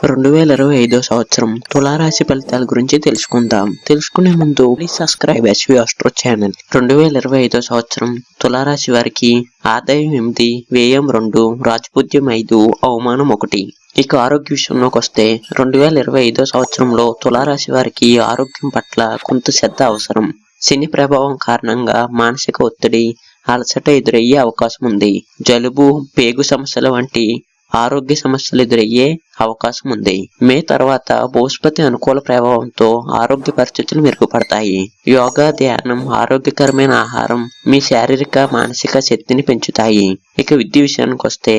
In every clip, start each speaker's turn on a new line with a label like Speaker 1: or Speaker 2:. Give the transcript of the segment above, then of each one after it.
Speaker 1: 2025 సంవత్సరం తులారాశి ఫలితాల గురించి తెలుసుకుందాం. తెలుసుకునే ముందు please subscribe SV astro channel. 2025 సంవత్సరం తులారాశి వారికి ఆదాయం 8, వ్యయం 2, రాజపూజ్యం 5, అవమానం 1. ఇక ఆరోగ్య విషయంలోకి వస్తే 2025 సంవత్సరంలో తులారాశి వారికి ఆరోగ్యం పట్ల కొంత శ్రద్ధ అవసరం. శని ప్రభావం కారణంగా మానసిక ఒత్తిడి, అలసట ఎదురయ్యే అవకాశం ఉంది. జలుబు, పేగు సమస్యల వంటి ఆరోగ్య సమస్యలు ఎదురయ్యే అవకాశం ఉంది. మే తర్వాత బృహస్పతి అనుకూల ప్రభావంతో ఆరోగ్య పరిస్థితులు మెరుగుపడతాయి. యోగా, ధ్యానం, ఆరోగ్యకరమైన ఆహారం మీ శారీరక, మానసిక శక్తిని పెంచుతాయి. ఇక విద్య విషయానికి వస్తే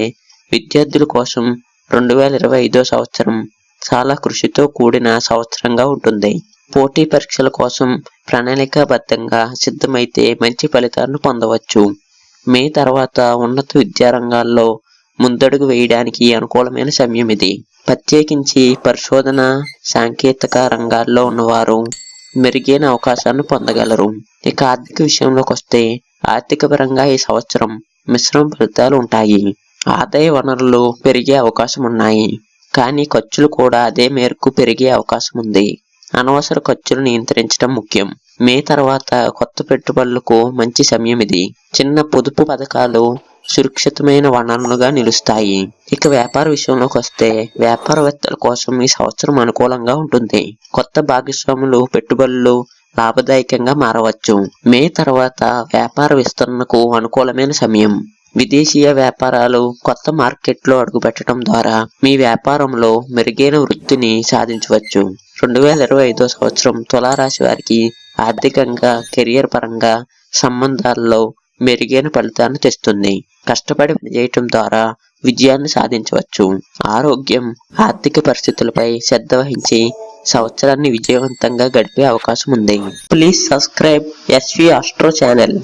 Speaker 1: విద్యార్థుల కోసం 2025 సంవత్సరం చాలా కృషితో కూడిన సంవత్సరంగా ఉంటుంది. పోటీ పరీక్షల కోసం ప్రణాళికాబద్ధంగా సిద్ధమైతే మంచి ఫలితాలను పొందవచ్చు. మే తర్వాత ఉన్నత విద్యారంగాల్లో ముందడుగు వేయడానికి అనుకూలమైన సమయం ఇది. ప్రత్యేకించి పరిశోధన, సాంకేతిక రంగాల్లో ఉన్నవారు మెరుగైన అవకాశాలను పొందగలరు. ఇక ఆర్థిక విషయంలోకి వస్తే ఆర్థిక పరంగా ఈ సంవత్సరం మిశ్రమ ఫలితాలు ఉంటాయి. ఆదాయ వనరులు పెరిగే అవకాశం ఉన్నాయి, కానీ ఖర్చులు కూడా అదే మేరకు పెరిగే అవకాశం ఉంది. అనవసర ఖర్చులు నియంత్రించడం ముఖ్యం. మే తర్వాత కొత్త పెట్టుబడులకు మంచి సమయం ఇది. చిన్న పొదుపు పథకాలు సురక్షితమైన వనరులుగా నిలుస్తాయి. ఇక వ్యాపార విషయంలోకి వస్తే వ్యాపారవేత్తల కోసం ఈ సంవత్సరం అనుకూలంగా ఉంటుంది. కొత్త భాగస్వాములు, పెట్టుబడులు లాభదాయకంగా మారవచ్చు. మే తర్వాత వ్యాపార విస్తరణకు అనుకూలమైన సమయం. విదేశీయ వ్యాపారాలు, కొత్త మార్కెట్లో అడుగుపెట్టడం ద్వారా మీ వ్యాపారంలో మెరుగైన వృద్ధిని సాధించవచ్చు. 2025 సంవత్సరం తులారాశి వారికి ఆర్థికంగా, కెరియర్ పరంగా, సంబంధాల్లో మెరుగైన ఫలితాలను తెస్తుంది. కష్టపడి పనిచేయటం ద్వారా విజయాన్ని సాధించవచ్చు. ఆరోగ్యం, ఆర్థిక పరిస్థితులపై శ్రద్ధ వహించి సంవత్సరాన్ని విజయవంతంగా గడిపే అవకాశం ఉంది. Please subscribe SV astro channel.